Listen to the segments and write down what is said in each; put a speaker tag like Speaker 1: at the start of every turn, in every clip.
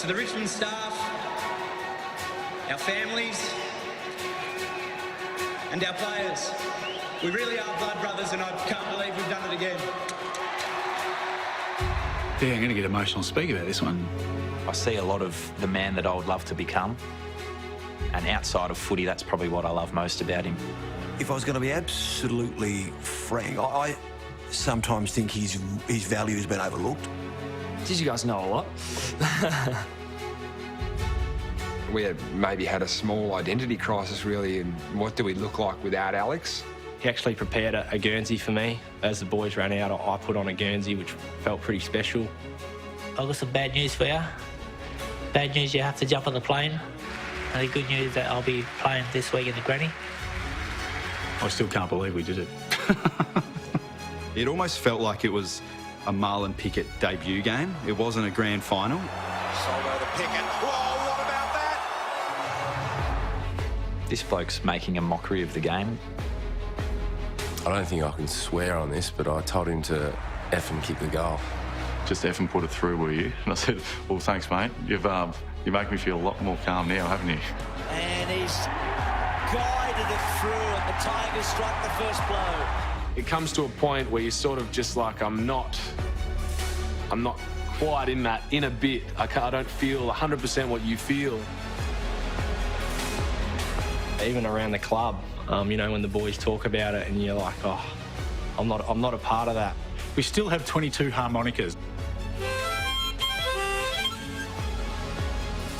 Speaker 1: to the Richmond staff, our families, and our players, we really are blood brothers, and I can't believe we've done it again.
Speaker 2: Yeah, I'm going to get emotional speaking about this one.
Speaker 3: I see a lot of the man that I would love to become, and outside of footy, that's probably what I love most about him.
Speaker 4: If I was going to be absolutely frank, I sometimes think his value has been overlooked.
Speaker 5: Did you guys know a lot?
Speaker 6: We had maybe had a small identity crisis, really, and what do we look like without Alex?
Speaker 7: He actually prepared a Guernsey for me. As the boys ran out, I put on a Guernsey, which felt pretty special.
Speaker 8: I've got some bad news for you. Bad news, you have to jump on the plane. And the good news that I'll be playing this week in the Granny.
Speaker 2: I still can't believe we did it.
Speaker 9: It almost felt like it was a Marlon Pickett debut game. It wasn't a grand final.
Speaker 10: Soldo to Pickett. Whoa, what about that?
Speaker 3: This bloke's making a mockery of the game.
Speaker 11: I don't think I can swear on this, but I told him to effing kick the goal.
Speaker 12: Just effing put it through, will you? And I said, well, thanks, mate. You make me feel a lot more calm now, haven't you?
Speaker 10: And he's guided it through, and the Tigers struck the first blow.
Speaker 5: It comes to a point where you're sort of just like, I'm not quite in a bit. I don't feel 100% what you feel.
Speaker 7: Even around the club, you know, when the boys talk about it and you're like, oh, I'm not a part of that.
Speaker 2: We still have 22 harmonicas.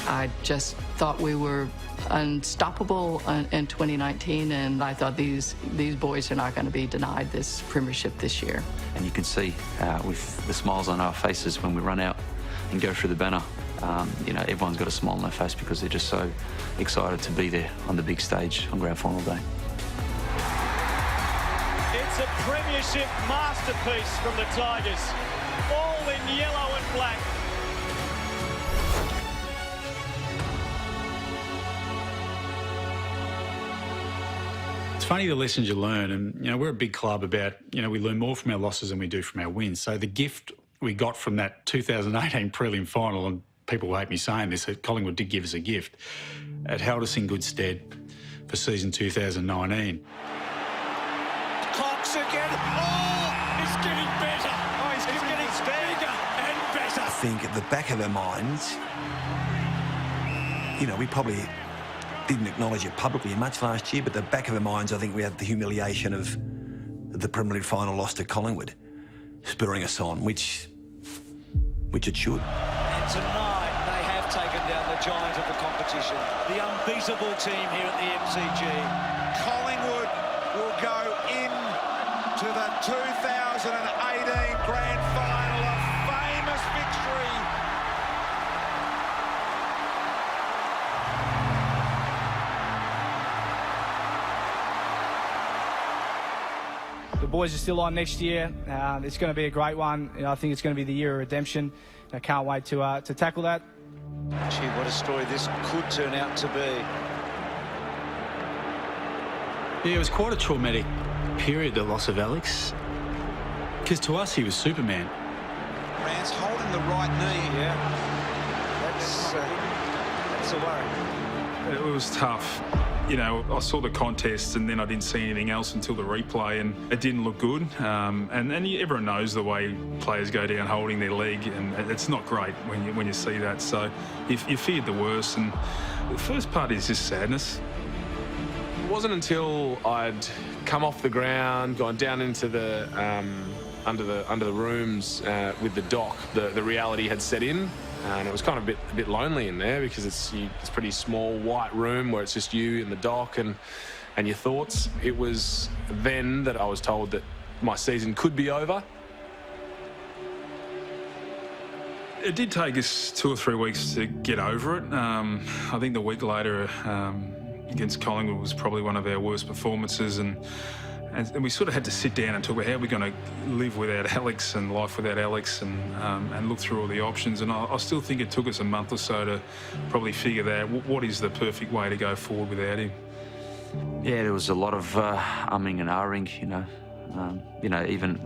Speaker 13: I just thought we were unstoppable in 2019, and I thought these boys are not going to be denied this premiership this year.
Speaker 3: And you can see with the smiles on our faces when we run out and go through the banner, you know, everyone's got a smile on their face because they're just so excited to be there on the big stage on grand final day.
Speaker 10: It's a premiership masterpiece from the Tigers, all in yellow and black.
Speaker 2: It's funny the lessons you learn, and you know, we're a big club about, you know, we learn more from our losses than we do from our wins. So the gift we got from that 2018 prelim final, and people will hate me saying this, that Collingwood did give us a gift. It held us in good stead for season 2019.
Speaker 10: Cox again. Oh, it's getting better. Oh, he's getting bigger and better.
Speaker 4: I think at the back of our minds, you know, we probably didn't acknowledge it publicly much last year, but at the back of our minds, I think we had the humiliation of the Premier League final loss to Collingwood spurring us on, which it should.
Speaker 10: And tonight they have taken down the giant of the competition, the unbeatable team here at the MCG. Collingwood will go into the 2018 grand final, a famous victory.
Speaker 14: The boys are still on next year. It's going to be a great one. You know, I think it's going to be the year of redemption. I can't wait to tackle that.
Speaker 10: Gee, what a story this could turn out to be.
Speaker 2: Yeah, it was quite a traumatic period, the loss of Alex, because to us he was Superman.
Speaker 10: Rance holding the right knee. Yeah, that's a worry.
Speaker 15: It was tough. You know, I saw the contest and then I didn't see anything else until the replay, and it didn't look good. And everyone knows the way players go down holding their leg, and it's not great when you see that. So you feared the worst, and the first part is just sadness.
Speaker 5: It wasn't until I'd come off the ground, gone down into the under the rooms with the doc, the reality had set in. And it was kind of a bit lonely in there because it's a pretty small white room where it's just you and the doc and your thoughts. It was then that I was told that my season could be over.
Speaker 15: It did take us 2 or 3 weeks to get over it. I think the week later against Collingwood was probably one of our worst performances, and we sort of had to sit down and talk about how we're going to live without Alex and life without Alex, and look through all the options. And I still think it took us a month or so to probably figure that what is the perfect way to go forward without him.
Speaker 3: Yeah, there was a lot of umming and ahhing, you know, even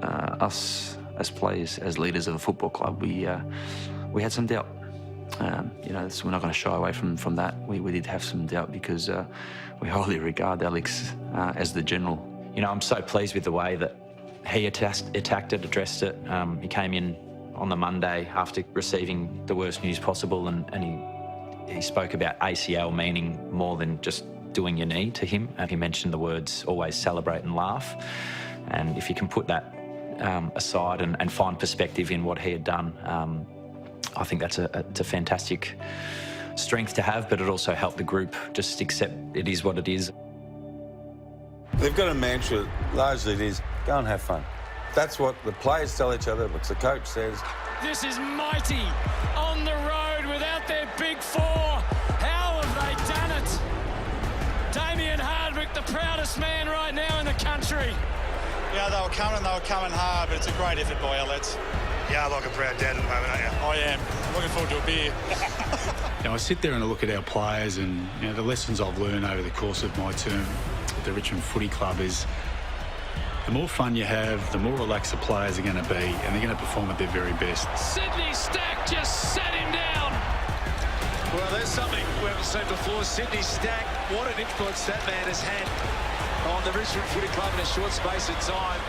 Speaker 3: us as players, as leaders of the football club, we had some doubt. You know, so we're not going to shy away from that. We did have some doubt because we highly regard Alex as the general.
Speaker 16: You know, I'm so pleased with the way that he attacked it, addressed it. He came in on the Monday after receiving the worst news possible, and he spoke about ACL meaning more than just doing your knee to him. And he mentioned the words, always celebrate and laugh. And if you can put that aside and find perspective in what he had done, I think it's a fantastic strength to have, but it also helped the group just accept it is what it is.
Speaker 17: They've got a mantra, largely it is, go and have fun. That's what the players tell each other, what the coach says.
Speaker 18: This is mighty on the road without their big four. How have they done it? Damien Hardwick, the proudest man right now in the country.
Speaker 19: Yeah, they were coming hard, but it's a great effort by our lads. Yeah, like a proud dad at the moment, aren't you? I am. Looking forward to a beer.
Speaker 2: You know, I sit there and I look at our players, and you know, the lessons I've learned over the course of my term at the Richmond Footy Club is the more fun you have, the more relaxed the players are going to be, and they're going to perform at their very best.
Speaker 18: Sydney Stack just sat him down.
Speaker 10: Well, there's something we haven't seen before. Sydney Stack, what an influence that man has had on the Richmond Footy Club in a short space of time.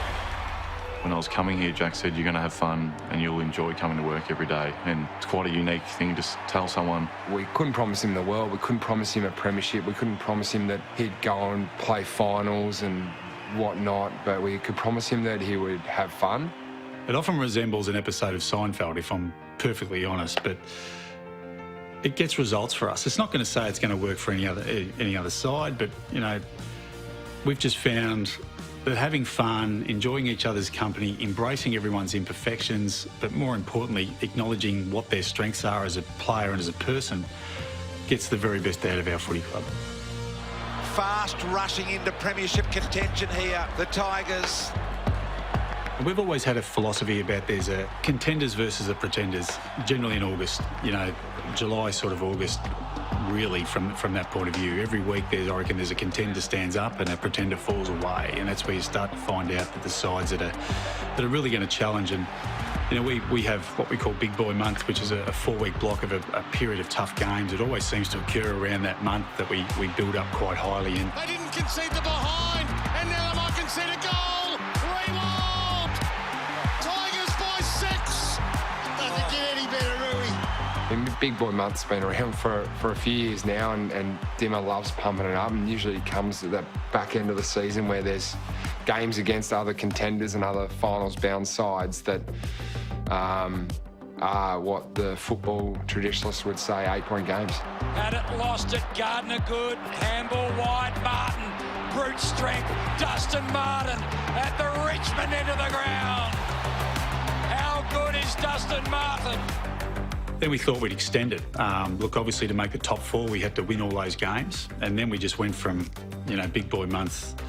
Speaker 12: When I was coming here, Jack said, you're going to have fun and you'll enjoy coming to work every day. And it's quite a unique thing to tell someone.
Speaker 6: We couldn't promise him the world. We couldn't promise him a premiership. We couldn't promise him that he'd go and play finals and whatnot, but we could promise him that he would have fun.
Speaker 2: It often resembles an episode of Seinfeld, if I'm perfectly honest, but it gets results for us. It's not going to say it's going to work for any other side, but, you know, we've just found that having fun, enjoying each other's company, embracing everyone's imperfections, but more importantly, acknowledging what their strengths are as a player and as a person, gets the very best out of our footy club.
Speaker 10: Fast rushing into premiership contention here, the Tigers.
Speaker 2: We've always had a philosophy about there's a contenders versus a pretenders, generally in August, you know, July, sort of August, really from that point of view. Every week I reckon there's a contender stands up and a pretender falls away, and that's where you start to find out that the sides that are really going to challenge. And you know, we have what we call Big Boy Month, which is a 4-week block of a period of tough games. It always seems to occur around that month that we build up quite highly in.
Speaker 18: They didn't concede the behind, and now they might concede a goal. Rewold! Tigers by 6. Doesn't get any better, Rui.
Speaker 6: Big Boy Month's been around for a few years now, and Dimmer loves pumping it up, and usually comes at that back end of the season where there's games against other contenders and other finals-bound sides that are what the football traditionalists would say 8-point games.
Speaker 18: Had it lost at Gardner Good, handball wide, Martin, brute strength, Dustin Martin at the Richmond end of the ground. How good is Dustin Martin?
Speaker 2: Then we thought we'd extend it. Look, obviously to make the top 4, we had to win all those games, and then we just went from, you know, Big Boy Month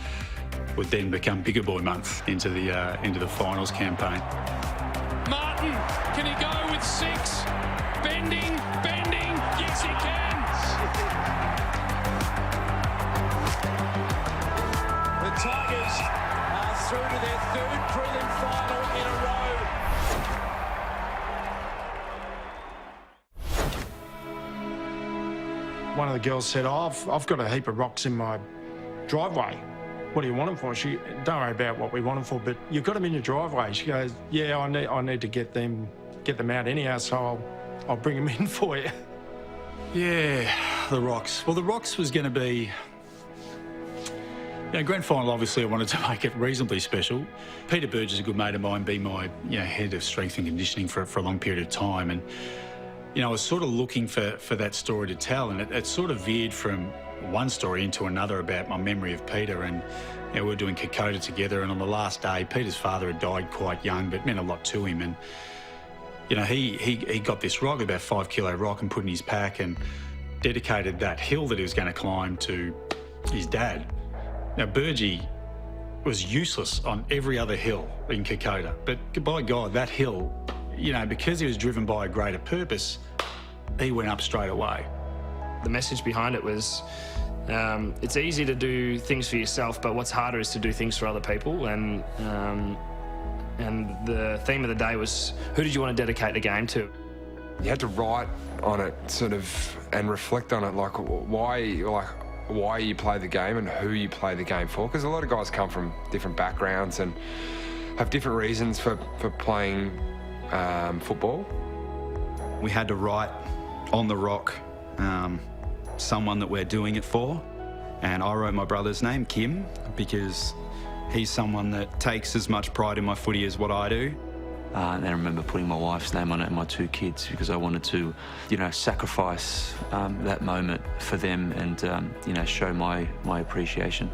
Speaker 2: would then become Bigger Boy Month into the finals campaign.
Speaker 18: Martin, can he go with 6? Bending, yes he can. The Tigers are through to their 3rd prelim final in a row.
Speaker 20: One of the girls said, oh, I've got a heap of rocks in my driveway. What do you want them for? She, don't worry about what we want them for, but you've got them in your driveway. She goes, yeah, I need to get them out anyhow, so I'll bring them in for you.
Speaker 2: Yeah, the rocks. Well, the rocks was going to be, you know, grand final. Obviously, I wanted to make it reasonably special. Peter Burge is a good mate of mine, be my head of strength and conditioning for a long period of time, and you know, I was sort of looking for that story to tell, and it sort of veered from one story into another about my memory of Peter. And you know, we were doing Kokoda together, and on the last day, Peter's father had died quite young, but meant a lot to him. And you know, he got this rock, about 5 kilo rock, and put in his pack and dedicated that hill that he was going to climb to his dad. Now, Burgee was useless on every other hill in Kokoda, but by God, that hill, you know, because he was driven by a greater purpose, he went up straight away.
Speaker 7: The message behind it was, it's easy to do things for yourself, but what's harder is to do things for other people. And the theme of the day was, who did you want to dedicate the game to?
Speaker 6: You had to write on it sort of and reflect on it, like why you play the game and who you play the game for, because a lot of guys come from different backgrounds and have different reasons for playing football.
Speaker 9: We had to write on the rock someone that we're doing it for, and I wrote my brother's name, Kim, because he's someone that takes as much pride in my footy as what I do.
Speaker 3: And then I remember putting my wife's name on it and my 2 kids, because I wanted to, sacrifice that moment for them and, show my appreciation.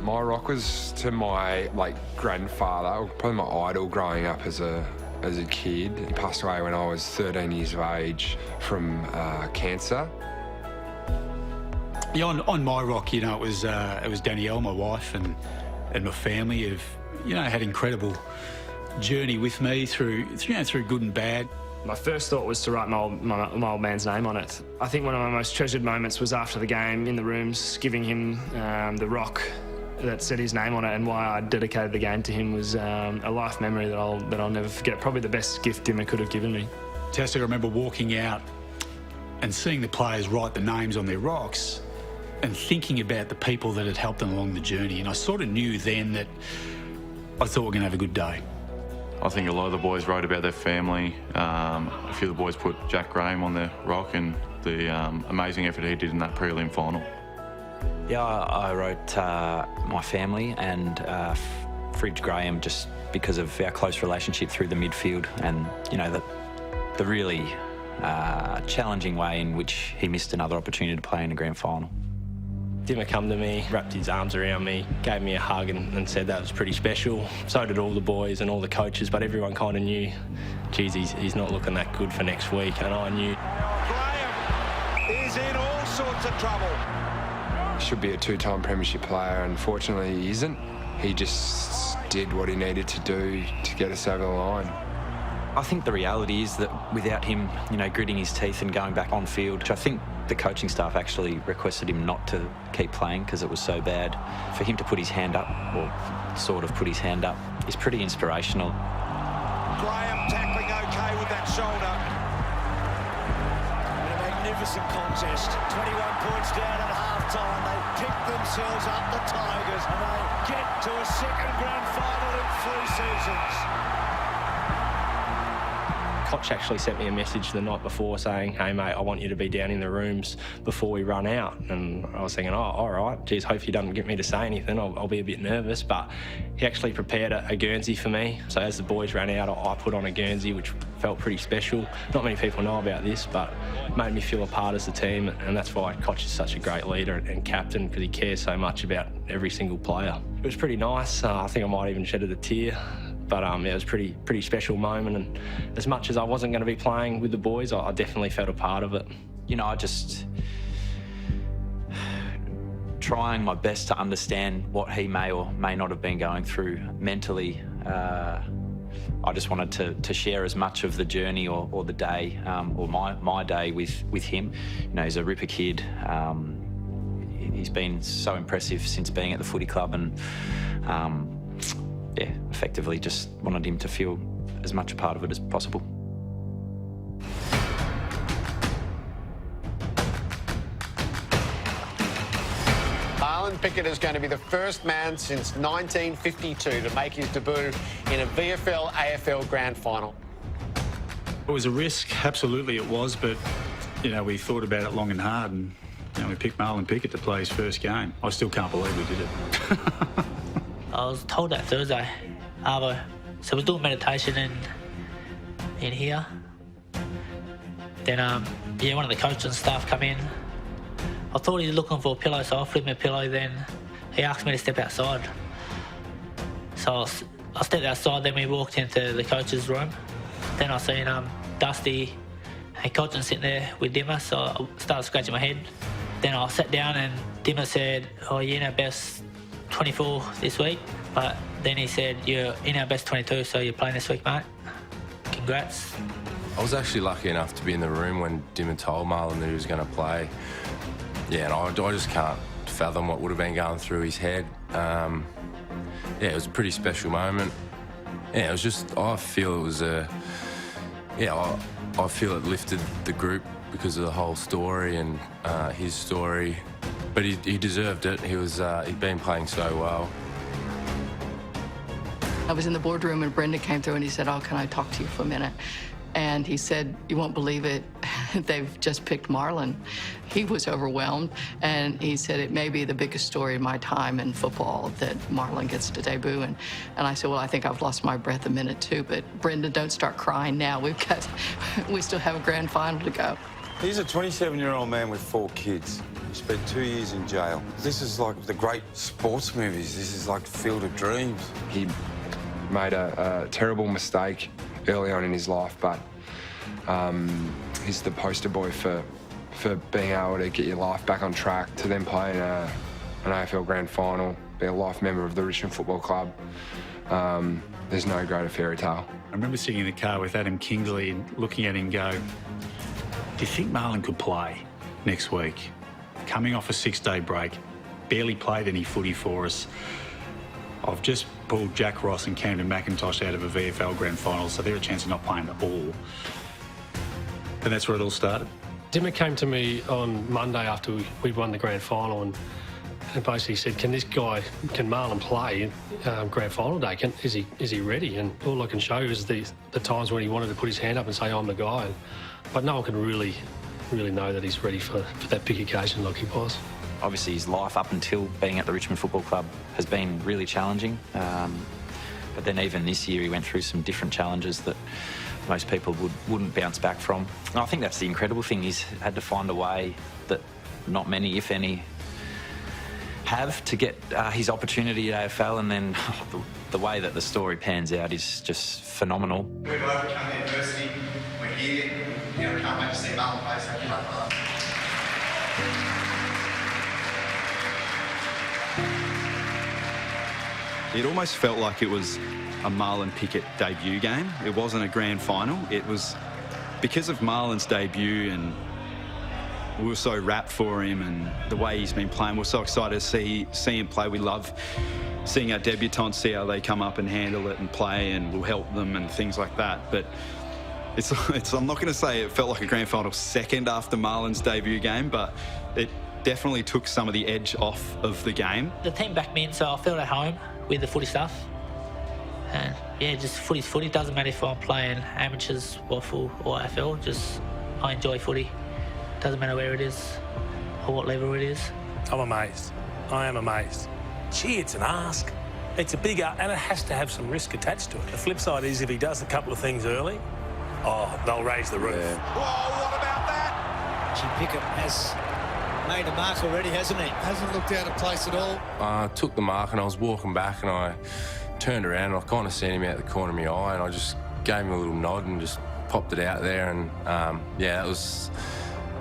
Speaker 6: My rock was to my grandfather, probably my idol growing up as a kid. He passed away when I was 13 years of age from cancer.
Speaker 2: Yeah, on my rock, it was Danielle, my wife, and my family have, had incredible journey with me through good and bad.
Speaker 7: My first thought was to write my old man's name on it. I think one of my most treasured moments was after the game in the rooms, giving him the rock that said his name on it, and why I dedicated the game to him was a life memory that I'll never forget. Probably the best gift Dimma could have given me.
Speaker 2: Tessa, I remember walking out and seeing the players write the names on their rocks and thinking about the people that had helped them along the journey, and I sort of knew then that I thought we were going to have a good day.
Speaker 12: I think a lot of the boys wrote about their family. A few of the boys put Jack Graham on their rock and the amazing effort he did in that prelim final.
Speaker 16: Yeah, I wrote my family and Fridge Graham, just because of our close relationship through the midfield and, the really challenging way in which he missed another opportunity to play in a grand final.
Speaker 21: Dimma come to me, wrapped his arms around me, gave me a hug and said that was pretty special. So did all the boys and all the coaches, but everyone kind of knew, geez, he's not looking that good for next week, and I knew.
Speaker 10: Graham is in all sorts of trouble.
Speaker 6: Should be a 2-time premiership player. Unfortunately, he isn't. He just did what he needed to do to get us over the line.
Speaker 16: I think the reality is that without him, gritting his teeth and going back on field, which I think the coaching staff actually requested him not to keep playing because it was so bad. For him to put his hand up, or sort of put his hand up, is pretty inspirational.
Speaker 10: Graham tackling okay with that shoulder. And a magnificent contest. 21 points down at half-time. They pick themselves up, the Tigers, and they get to a second grand final in 3 seasons.
Speaker 21: Koch actually sent me a message the night before saying, hey mate, I want you to be down in the rooms before we run out. And I was thinking, oh, all right, geez, hope he doesn't get me to say anything. I'll be a bit nervous. But he actually prepared a Guernsey for me. So as the boys ran out, I put on a Guernsey, which felt pretty special. Not many people know about this, but it made me feel a part as a team. And that's why Koch is such a great leader and captain, because he cares so much about every single player. It was pretty nice. I think I might even shedded a tear. But it was a pretty special moment, and as much as I wasn't going to be playing with the boys, I definitely felt a part of it.
Speaker 16: I just trying my best to understand what he may or may not have been going through mentally. I just wanted to share as much of the journey or the day or my day with him. He's a ripper kid. He's been so impressive since being at the footy club, and effectively just wanted him to feel as much a part of it as possible.
Speaker 22: Marlon Pickett is going to be the first man since 1952 to make his debut in a VFL AFL grand final.
Speaker 2: It was a risk, absolutely it was, but, we thought about it long and hard, and we picked Marlon Pickett to play his first game. I still can't believe we did it.
Speaker 8: I was told that Thursday, Arvo. So I was doing meditation in here. Then, one of the coaches and staff come in. I thought he was looking for a pillow, so I flipped him a pillow. Then he asked me to step outside. So I stepped outside, then we walked into the coach's room. Then I seen Dusty and Cotton sitting there with Dimma, so I started scratching my head. Then I sat down and Dimma said, oh, you're in our best 24 this week, but then he said, you're in our best 22, so you're playing this week, mate. Congrats.
Speaker 11: I was actually lucky enough to be in the room when Dimma told Marlon that he was going to play. Yeah, and I just can't fathom what would have been going through his head. It was a pretty special moment. Yeah, it was just, I feel it was Yeah, I feel it lifted the group because of the whole story and his story. But he deserved it. He'd been playing so well.
Speaker 1: I was in the boardroom and Brendan came through and he said, "Oh, can I talk to you for a minute?" And he said, "You won't believe it, they've just picked Marlon." He was overwhelmed, and he said, "It may be the biggest story of my time in football that Marlon gets to debut." And I said, "Well, I think I've lost my breath a minute too, but Brendan, don't start crying now. We still have a grand final to go."
Speaker 17: He's a 27-year-old man with 4 kids. He spent 2 years in jail. This is like the great sports movies. This is like Field of Dreams.
Speaker 6: He made a terrible mistake early on in his life, but he's the poster boy for being able to get your life back on track, to then play in an AFL Grand Final, be a life member of the Richmond Football Club. There's no greater fairy tale.
Speaker 2: I remember sitting in the car with Adam Kingsley and looking at him go, "Do you think Marlon could play next week?" Coming off a 6-day break, barely played any footy for us. I've just pulled Jack Ross and Camden McIntosh out of a VFL Grand Final, so they're a chance of not playing at all. And that's where it all started.
Speaker 13: Dimmer came to me on Monday after we won the Grand Final and basically said, can Marlon play Grand Final day? Is he ready? And all I can show you is the times when he wanted to put his hand up and say, "I'm the guy." But no one can really know that he's ready for that big occasion like he was.
Speaker 16: Obviously, his life up until being at the Richmond Football Club has been really challenging. But then even this year, he went through some different challenges that most people wouldn't bounce back from. And I think that's the incredible thing. He's had to find a way that not many, if any, have to get his opportunity at AFL, and then the way that the story pans out is just phenomenal.
Speaker 23: We've overcome adversity. We're here. Can't wait to see Marlon play. So good luck, brother.
Speaker 9: It almost felt like it was a Marlon Pickett debut game. It wasn't a grand final. It was because of Marlon's debut, and we were so rapt for him and the way he's been playing. We're so excited to see him play. We love seeing our debutants, see how they come up and handle it and play, and we'll help them and things like that. But I'm not going to say it felt like a grand final second after Marlon's debut game, but it definitely took some of the edge off of the game.
Speaker 8: The team backed me in, so I felt at home with the footy stuff. And yeah, just footy's footy. Doesn't matter if I'm playing amateurs, waffle or AFL, just I enjoy footy. Doesn't matter where it is or what level it is.
Speaker 24: I'm amazed. I am amazed. Gee, it's an ask. It's a big ask, and it has to have some risk attached to it. The flip side is if he does a couple of things early, they'll raise the roof.
Speaker 10: Whoa, what about that?
Speaker 25: Gee, Pickett has made a mark already, hasn't he? Hasn't looked out of place at all.
Speaker 11: I took the mark and I was walking back and I turned around and I kind of seen him out the corner of my eye, and I just gave him a little nod and just popped it out there. And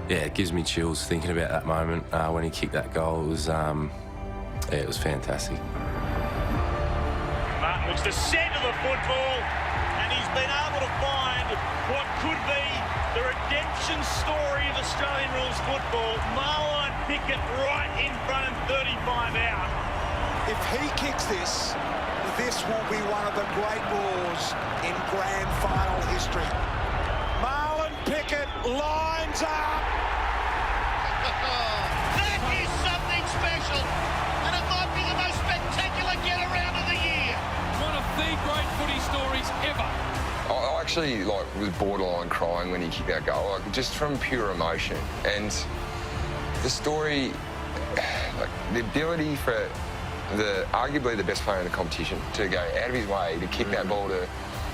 Speaker 11: it gives me chills thinking about that moment when he kicked that goal. It was fantastic.
Speaker 26: Martin looks to centre the football, and he's been able to find what could be the redemption story of Australian rules football. Marlon Pickett right in front and 35 out.
Speaker 10: If he kicks this will be one of the great roars in grand final history. Marlon Pickett lines up.
Speaker 26: That is something special, and it might be the most spectacular get-around of the year. One of the great footy stories ever.
Speaker 6: I actually was borderline crying when he kicked that goal, just from pure emotion. And the story, the ability for arguably the best player in the competition to go out of his way to kick that ball to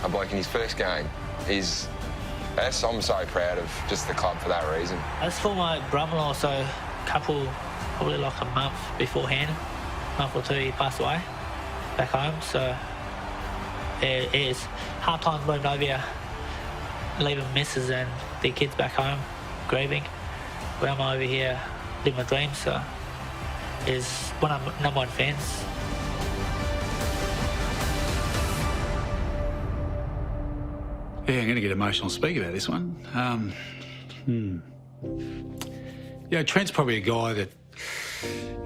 Speaker 6: a bloke in his first game I'm so proud of just the club for that reason.
Speaker 8: As for my brother-in-law, so probably like a month beforehand, month or two, he passed away back home. So it's hard times moving over here, leaving missus and their kids back home, grieving. Where I'm over here, living my dreams. So is one of my number one fans.
Speaker 2: Yeah, I'm going to get emotional speaking about this one. Trent's probably a guy that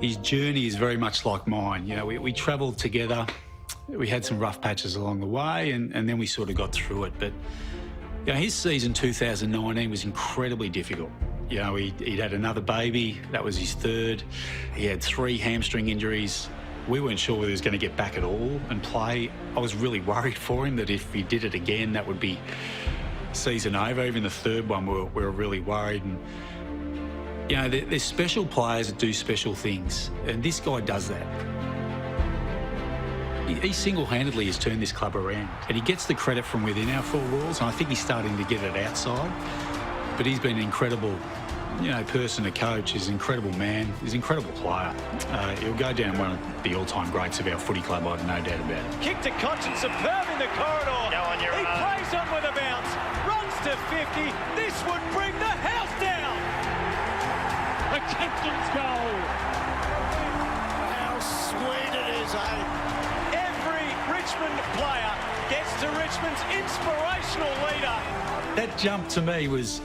Speaker 2: his journey is very much like mine. You know, we travelled together. We had some rough patches along the way, and then we sort of got through it. But You know, his season 2019 was incredibly difficult. You know, he'd had another baby, that was his third. He had 3 hamstring injuries. We weren't sure whether he was going to get back at all and play. I was really worried for him that if he did it again, that would be season over. Even the third one, we were really worried. And, you know, there's special players that do special things, and this guy does that. He single-handedly has turned this club around, and he gets the credit from within our 4 walls, and I think he's starting to get it outside. But he's been an incredible, you know, person to coach. He's an incredible man. He's an incredible player. He'll go down one of the all-time greats of our footy club, I've no doubt about it.
Speaker 26: Kick to Conscience, superb in the corridor.
Speaker 24: Go on, your
Speaker 26: He
Speaker 24: own.
Speaker 26: plays on with a bounce, runs to 50. This would bring the house down. A captain's goal.
Speaker 25: How sweet it is, eh?
Speaker 26: Every Richmond player gets to Richmond's inspirational leader.
Speaker 2: That jump to me was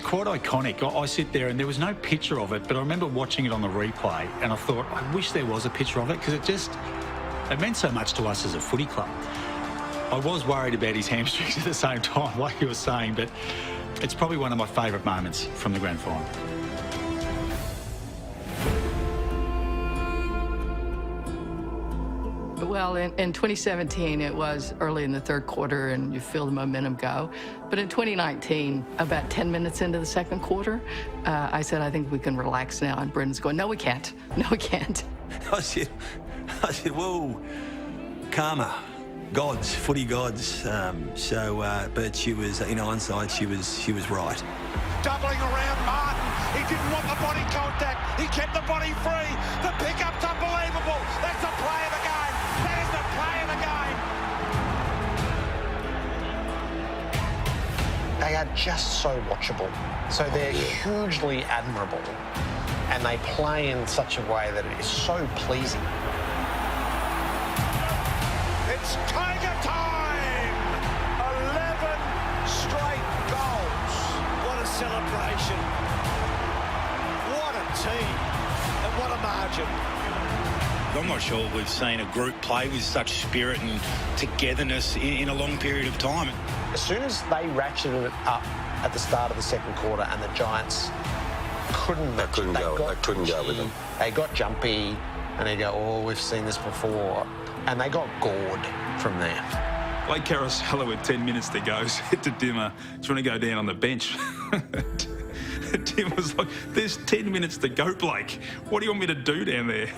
Speaker 2: quite iconic. I sit there and there was no picture of it, but I remember watching it on the replay and I thought, I wish there was a picture of it because it meant so much to us as a footy club. I was worried about his hamstrings at the same time, like you were saying, but it's probably one of my favourite moments from the grand final.
Speaker 1: Well, in 2017, it was early in the third quarter and you feel the momentum go. But in 2019, about 10 minutes into the second quarter, I said, I think we can relax now. And Brendan's going, no, we can't. No, we can't.
Speaker 4: I said, whoa, karma, gods, footy gods. But she was, in hindsight, she was right.
Speaker 10: Doubling around Martin. He didn't want the body contact. He kept the body free. The pickup's unbelievable. That's the play of the game. That is the play of the game.
Speaker 22: They are just so watchable. So they're hugely admirable. And they play in such a way that it is so pleasing.
Speaker 10: It's Tiger time! 11 straight goals.
Speaker 25: What a celebration. What a team. And what a margin.
Speaker 5: I'm not sure we've seen a group play with such spirit and togetherness in a long period of time.
Speaker 22: As soon as they ratcheted it up at the start of the second quarter and the Giants couldn't match it, they couldn't go with them. They got jumpy and they go, oh, we've seen this before. And they got gored from there.
Speaker 9: Blake Carosello with 10 minutes to go said to Dimmer, do you want to go down on the bench? Tim was like, there's 10 minutes to go, Blake. What do you want me to do down there?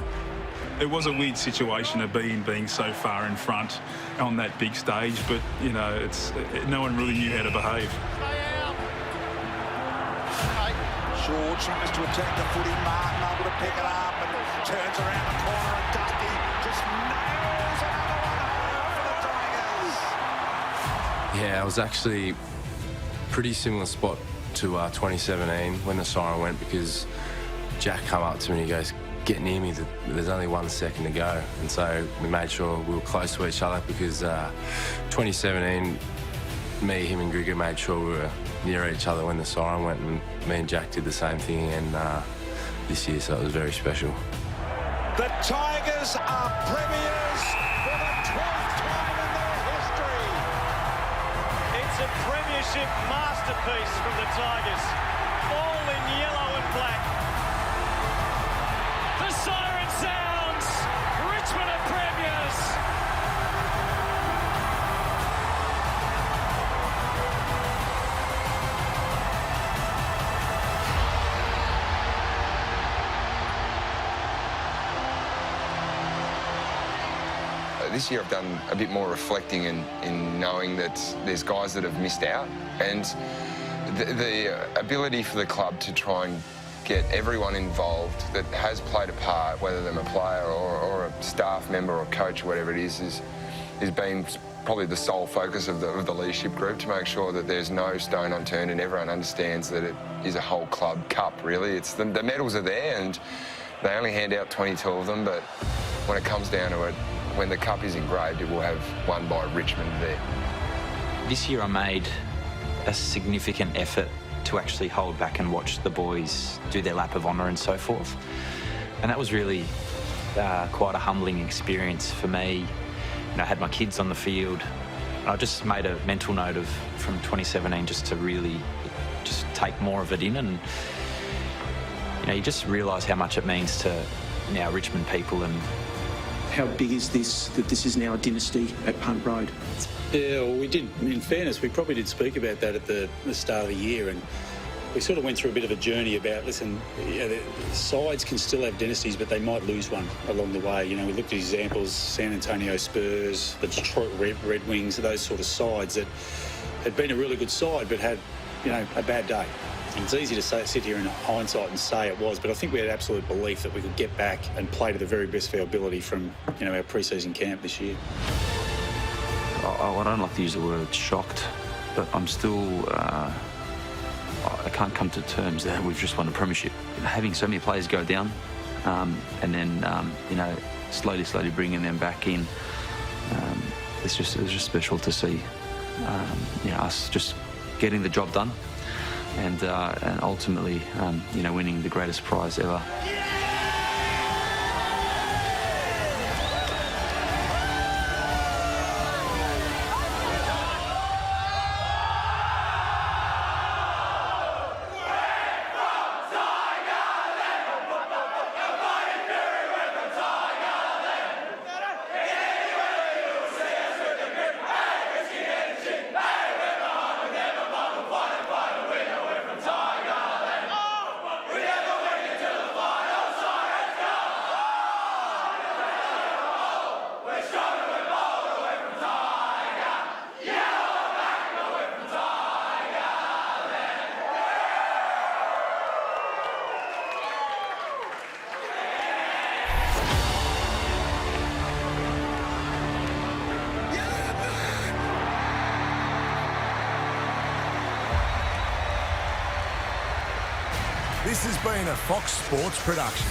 Speaker 9: It was a weird situation of being so far in front on that big stage, but, you know, no one really knew how to behave.
Speaker 10: Shaw tries to attack the footy. Martin able to pick it up and turns around the corner and Dusty just nails another one home for the Tigers.
Speaker 11: Yeah, it was actually a pretty similar spot to 2017 when the siren went, because Jack come up to me and he goes, get near me, there's only 1 second to go. And so we made sure we were close to each other, because 2017, me, him and Grigor made sure we were near each other when the siren went, and me and Jack did the same thing again this year, so it was very special.
Speaker 10: The Tigers are premiers for the 12th time in their history.
Speaker 26: It's a premiership masterpiece from the Tigers. All in yellow and black. The siren sounds. Richmond are premiers.
Speaker 6: This year I've done a bit more reflecting in knowing that there's guys that have missed out, and the ability for the club to try and get everyone involved that has played a part, whether they're a player or a staff member or coach or whatever it is been probably the sole focus of the leadership group, to make sure that there's no stone unturned and everyone understands that it is a whole club cup, really. It's the medals are there and they only hand out 22 of them, but when it comes down to it, when the cup is engraved, it will have won by Richmond there.
Speaker 16: This year I made a significant effort to actually hold back and watch the boys do their lap of honour and so forth. And that was really quite a humbling experience for me. You know, I had my kids on the field, I just made a mental note of from 2017 just to really just take more of it in, and you just realise how much it means to now Richmond people. And
Speaker 3: how big is this, that this is now a dynasty at Punt Road?
Speaker 2: Yeah, well, we did, in fairness, we probably did speak about that at the start of the year, and we sort of went through a bit of a journey about, listen, the sides can still have dynasties, but they might lose one along the way. We looked at examples, San Antonio Spurs, the Detroit Red Wings, those sort of sides that had been a really good side but had, a bad day. And it's easy to sit here in hindsight and say it was, but I think we had absolute belief that we could get back and play to the very best of our ability from, our pre-season camp this year.
Speaker 14: I don't like to use the word shocked, but I'm still... I can't come to terms that we've just won a premiership. Having so many players go down, and then slowly bringing them back in, it was just special to see. Us just getting the job done, and ultimately, winning the greatest prize ever.
Speaker 15: This has been a Fox Sports production.